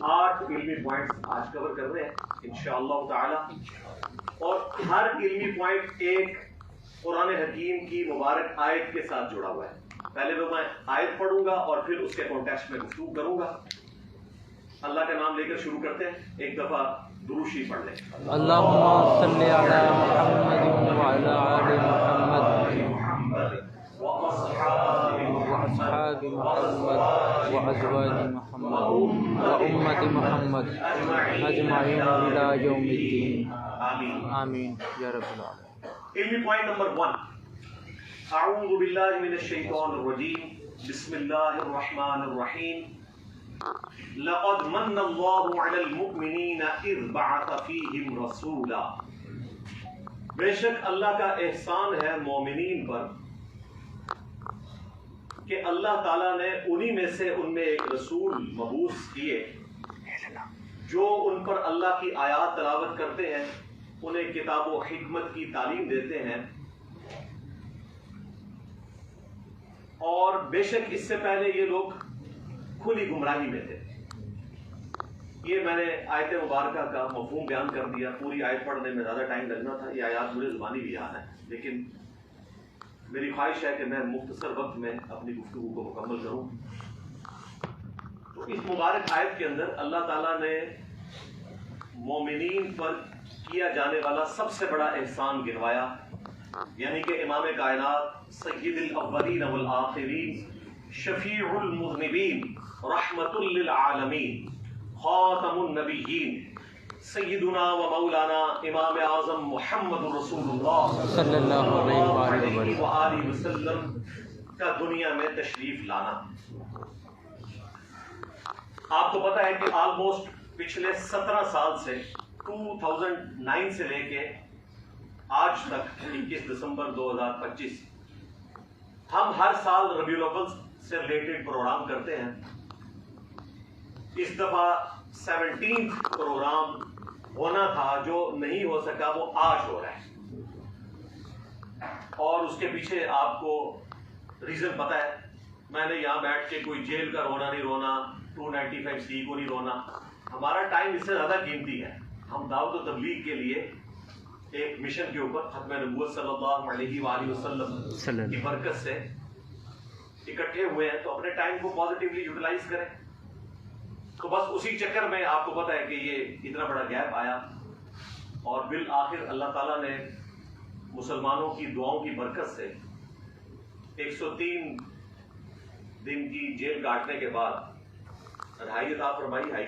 8 علمی پوائنٹس آج کور کر رہے ہیں انشاءاللہ تعالی، اور ہر علمی پوائنٹ ایک قرآن حکیم کی مبارک آیت کے ساتھ جڑا ہوا ہے۔ پہلے تو میں آیت پڑھوں گا اور پھر اس کے کانٹیکسٹ میں گفتگو کروں گا۔ اللہ کا نام لے کر شروع کرتے ہیں، ایک دفعہ درود شریف پڑھ لیں۔ اللہم صلی علی محمد وعلی آل محمد وأصحاب وأصحاب محمد وأزواج محمد وأمة محمد أجمعين إلى يوم الدين آمین آمین یا رب العالمین۔ علمی پوائنٹ نمبر 1، اعوذ باللہ من الشیطان الرجیم، بسم اللہ الرحمن الرحیم، لقد من اللہ علی المؤمنین اذ بعث فیہم رسولا، بے شک اللہ کا احسان ہے مومنین پر کہ اللہ تعالیٰ نے انہی میں سے ان میں ایک رسول مبعوث کیے جو ان پر اللہ کی آیات تلاوت کرتے ہیں، انہیں کتاب و حکمت کی تعلیم دیتے ہیں، اور بے شک اس سے پہلے یہ لوگ کھلی گمراہی میں تھے۔ یہ میں نے آیت مبارکہ کا مفہوم بیان کر دیا، پوری آیت پڑھنے میں زیادہ ٹائم لگنا تھا، یہ آیات مجھے زبانی بھی یاد ہے، لیکن میری خواہش ہے کہ میں مختصر وقت میں اپنی گفتگو کو مکمل کروں۔ تو اس مبارک آیت کے اندر اللہ تعالیٰ نے مومنین پر کیا جانے والا سب سے بڑا احسان گنوایا، یعنی کہ امام کائنات سید الاولین والآخرین، شفیع المذنبین، رحمت للعالمین، خاتم النبیین، سیدنا و مولانا امام اعظم محمد رسول اللہ صلی اللہ علیہ وآلہ وسلم کا دنیا میں تشریف لانا۔ آپ کو پتہ ہے کہ آلموسٹ پچھلے 17 سال سے 2009 سے لے کے آج تک 21 دسمبر 2025 ہم ہر سال ربیع الاول سے ریلیٹڈ پروگرام کرتے ہیں۔ اس دفعہ 17 پروگرام ہونا تھا، جو نہیں ہو سکا وہ آج ہو رہا ہے، اور اس کے پیچھے آپ کو ریزن پتہ ہے۔ میں نے یہاں بیٹھ کے کوئی جیل کا رونا نہیں رونا، 295C کو نہیں رونا، ہمارا ٹائم اس سے زیادہ قیمتی ہے۔ ہم دعوت و تبلیغ کے لیے ایک مشن کے اوپر ختم نبوت صلی اللہ علیہ وآلہ وسلم کی برکت سے اکٹھے ہوئے ہیں، تو اپنے ٹائم کو پازیٹیولی یوٹیلائز کریں۔ تو بس اسی چکر میں آپ کو پتہ ہے کہ یہ اتنا بڑا گیپ آیا، اور بالآخر اللہ تعالیٰ نے مسلمانوں کی دعاؤں کی برکت سے 103 دن کی جیل کاٹنے کے بعد رہائی عطا فرمائی۔ ہائی